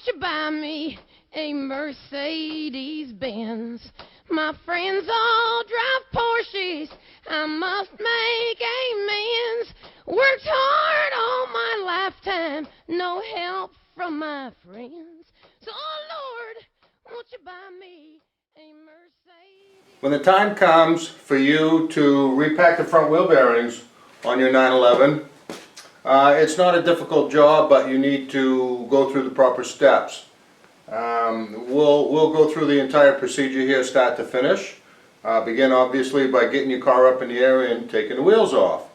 won't you buy me a Mercedes Benz? My friends all drive Porsches, I must make amends. Worked hard all my lifetime, no help from my friends. So, oh Lord, won't you buy me a Mercedes? When the time comes for you to repack the front wheel bearings on your 911, it's not a difficult job, but you need to go through the proper steps. We'll go through the entire procedure here, start to finish. Begin obviously by getting your car up in the air and taking the wheels off.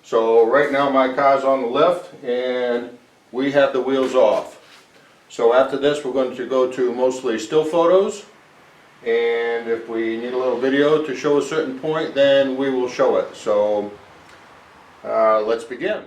So right now my car's on the lift and we have the wheels off. So after this we're going to go to mostly still photos, and if we need a little video to show a certain point, then we will show it. So let's begin.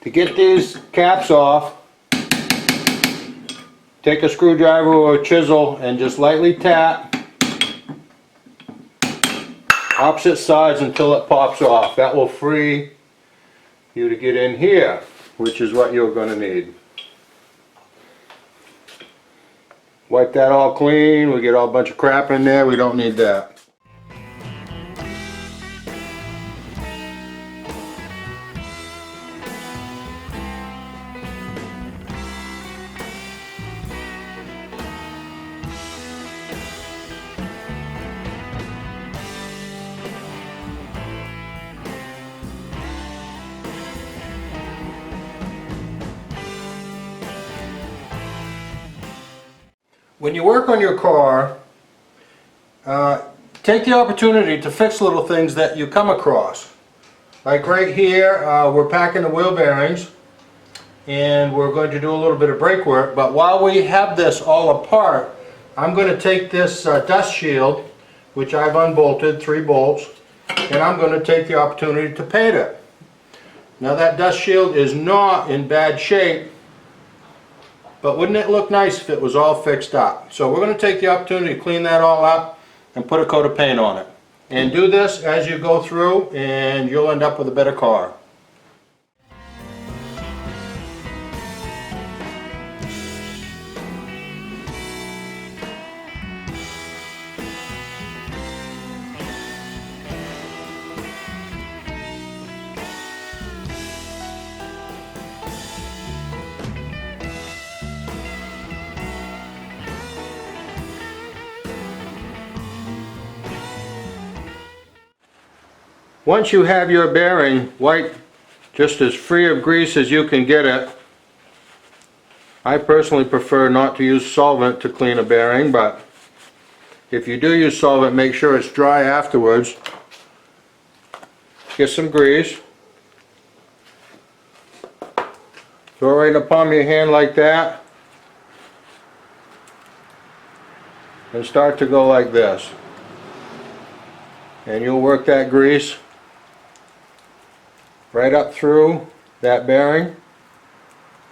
To get these caps off, take a screwdriver or a chisel and just lightly tap opposite sides until it pops off. That will free you to get in here, which is what you're going to need. Wipe that all clean. We get all a bunch of crap in there. We don't need that. When you work on your car, take the opportunity to fix little things that you come across. Like right here, we're packing the wheel bearings and we're going to do a little bit of brake work, but while we have this all apart, I'm going to take this dust shield, which I've unbolted, 3 bolts, and I'm going to take the opportunity to paint it. Now that dust shield is not in bad shape, but wouldn't it look nice if it was all fixed up? So we're going to take the opportunity to clean that all up and put a coat of paint on it. And do this as you go through and you'll end up with a better car. Once you have your bearing wiped just as free of grease as you can get it, I personally prefer not to use solvent to clean a bearing, but if you do use solvent, make sure it's dry afterwards. Get some grease, throw it right in the palm of your hand like that, and start to go like this. And you'll work that grease right up through that bearing,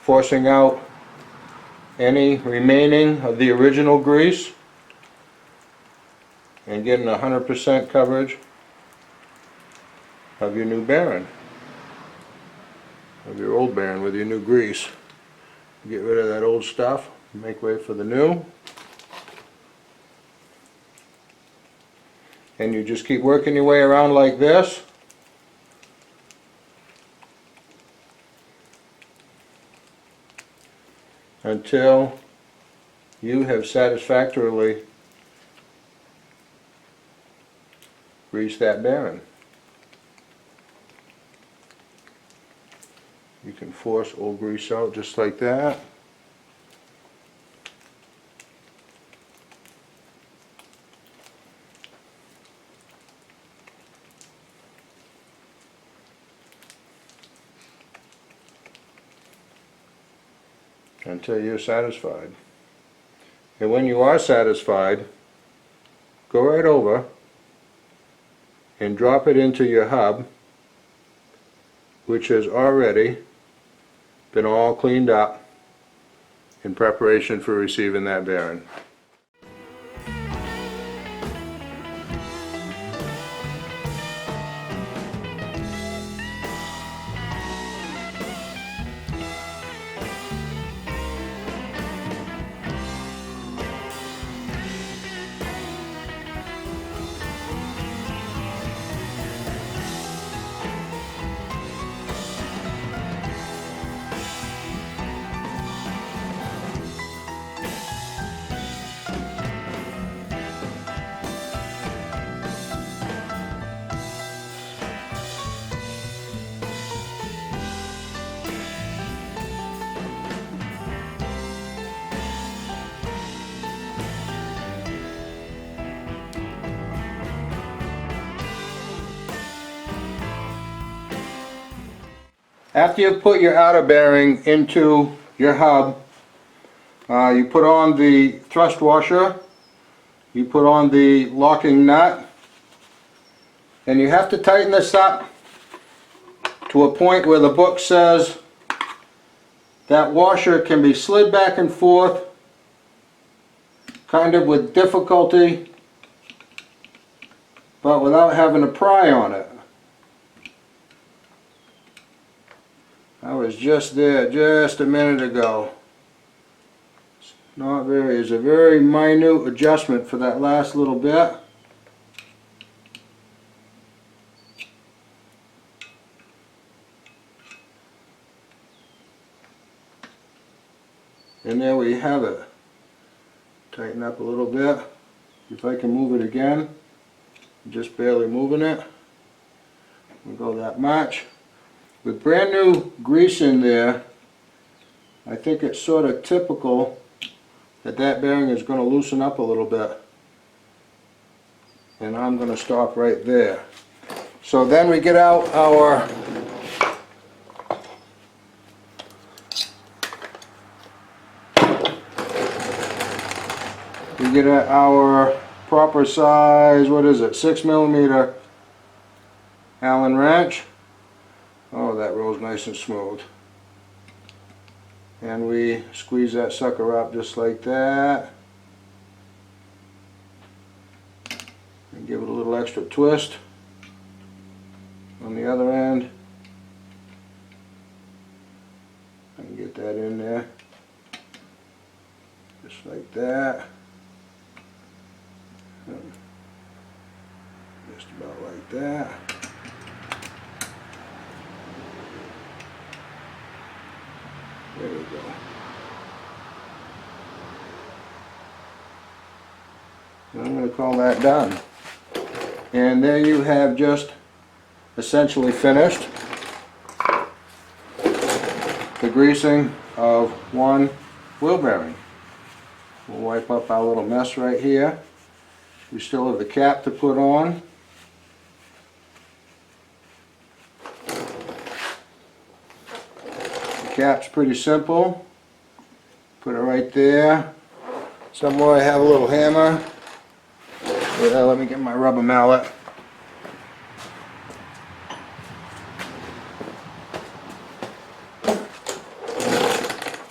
forcing out any remaining of the original grease and getting 100% coverage of your new bearing, of your old bearing with your new grease. Get rid of that old stuff, make way for the new, and you just keep working your way around like this until you have satisfactorily greased that bearing. You can force old grease out just like that. until you're satisfied. And when you are satisfied, go right over and drop it into your hub, which has already been all cleaned up in preparation for receiving that bearing. After you've put your outer bearing into your hub, you put on the thrust washer, you put on the locking nut, and you have to tighten this up to a point where the book says that washer can be slid back and forth kind of with difficulty, but without having to pry on it. I was just there just a minute ago. It's a very minute adjustment for that last little bit. And there we have it. Tighten up a little bit. If I can move it again, I'm just barely moving it. We'll go that much. With brand new grease in there, I think it's sort of typical that that bearing is going to loosen up a little bit. And I'm going to stop right there. So then we get out our proper size, what is it, 6mm Allen wrench. Oh, that rolls nice and smooth. And we squeeze that sucker up just like that. And give it a little extra twist on the other end. And get that in there. Just like that. Just about like that. There we go. And I'm going to call that done. And there you have just essentially finished the greasing of one wheel bearing. We'll wipe up our little mess right here. We still have the cap to put on. Cap's pretty simple. Put it right there. Somewhere I have a little hammer. Let me get my rubber mallet.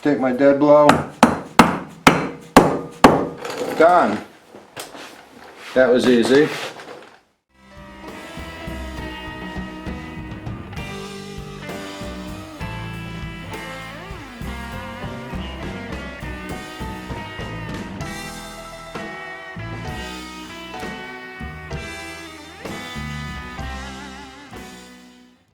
Take my dead blow. Done. That was easy.